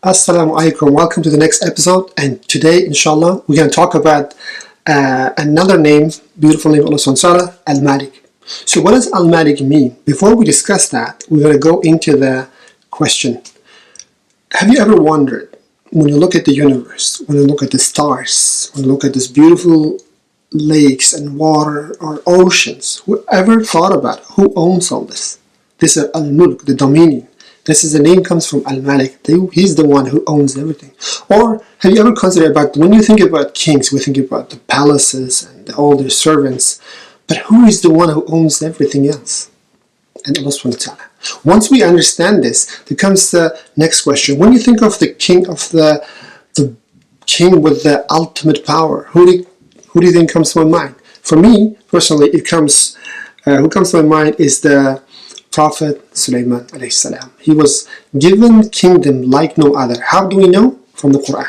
Assalamu alaikum. Welcome to the next episode, and today inshallah we're going to talk about another name, beautiful name of Allah subhanahu wa ta'ala, Al-Malik. So what does Al-Malik mean? Before we discuss that, we're going to go into the question. Have you ever wondered, when you look at the universe, when you look at the stars, when you look at this beautiful lakes and water or oceans, whoever thought about who owns all this? This is Al-Mulk, the dominion. This is the name comes from Al-Malik. He's the one who owns everything. Or have you ever considered about, when you think about kings, we think about the palaces and all their servants, but who is the one who owns everything else? And Allah subhanahu wa ta'ala. Once we understand this, there comes the next question. When you think of the king the king with the ultimate power, who do you think comes to my mind? For me, personally, who comes to my mind is the Prophet Sulaiman alayhi salam. He was given kingdom like no other. How do we know? From the Quran.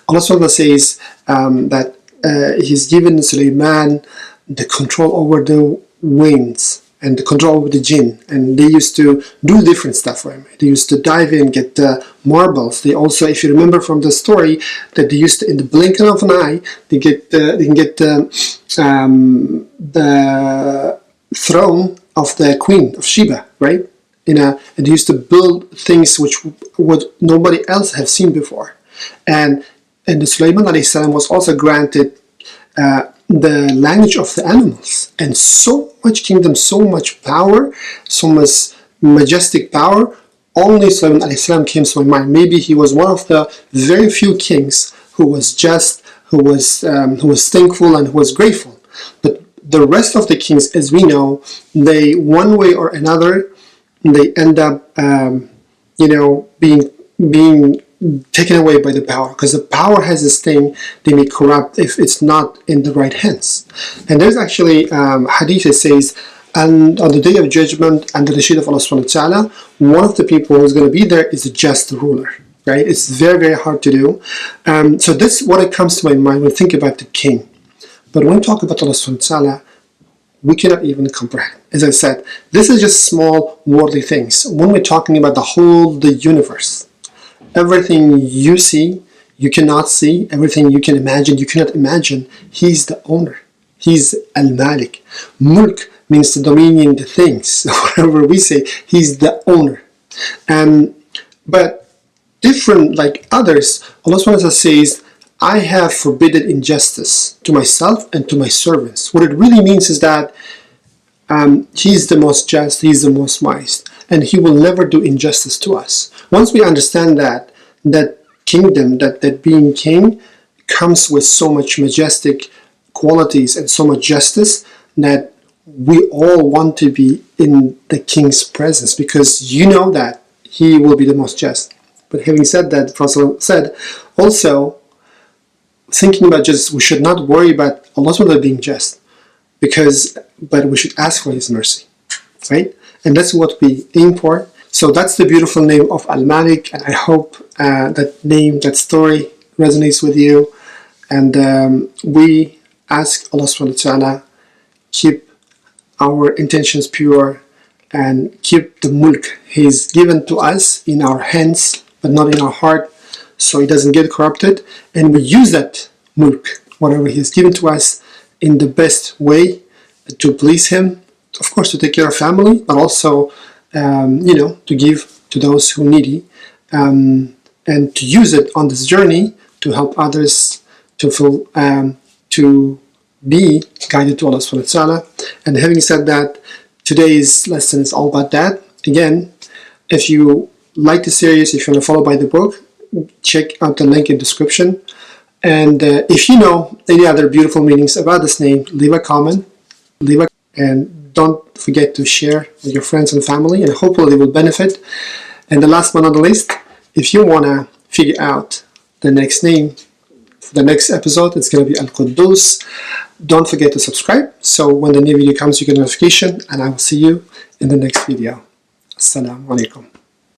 Allah subhanahu wa ta'ala says that He's given Sulaiman the control over the winds and the control over the jinn, and they used to do different stuff for him. They used to dive in, get marbles. They also, if you remember from the story, that they used to, in the blinking of an eye, they can get the throne of the Queen of Sheba, right? And they used to build things which nobody else have seen before. And the Sulaiman alayhi salam was also granted the language of the animals, and so much kingdom, so much power, so much majestic power. Only Sulaiman alayhi salam came to my mind. Maybe he was one of the very few kings who was just, who was thankful and who was grateful. But the rest of the kings, as we know, they, one way or another, they end up being taken away by the power, because the power has this thing, they may corrupt if it's not in the right hands. And there's actually hadith that says, and on the day of judgment, under the shade of Allah subhanahu wa ta'ala, one of the people who's going to be there is a just ruler, right? It's very, very hard to do. So that's what it comes to my mind when I think about the king. But when we talk about Allah subhanahu wa ta'ala, we cannot even comprehend. As I said, this is just small worldly things. When we're talking about the universe, everything you see, you cannot see. Everything you can imagine, you cannot imagine. He's the owner. He's Al-Malik. Mulk means the dominion, the things. Whatever we say, he's the owner. But different like others, Allah subhanahu wa ta'ala says, I have forbidden injustice to myself and to my servants. What it really means is that He's the most just, He's the most wise, and He will never do injustice to us. Once we understand that kingdom, that being king comes with so much majestic qualities and so much justice, that we all want to be in the king's presence, because you know that He will be the most just. But having said that, the Prophet said also, thinking about just, we should not worry about Allah being just, but we should ask for His mercy, right? And that's what we aim for. So that's the beautiful name of Al-Malik, and I hope that name, that story resonates with you. And we ask Allah subhanahu wa ta'ala, keep our intentions pure and keep the mulk He's given to us in our hands, but not in our heart, so it doesn't get corrupted, and we use that mulk, whatever He has given to us, in the best way to please Him. Of course, to take care of family, but also to give to those who needy, and to use it on this journey to help others to be guided to Allah subhanahu wa ta'ala. And having said that, today's lesson is all about that. Again, if you like the series, if you want to follow by the book, check out the link in the description. And if you know any other beautiful meanings about this name, leave a comment, and don't forget to share with your friends and family, and hopefully they will benefit. And the last but not the least, if you want to figure out the next name for the next episode, it's going to be Al-Quddus. Don't forget to subscribe, so when the new video comes you get a notification, and I will see you in the next video. Assalamu alaikum.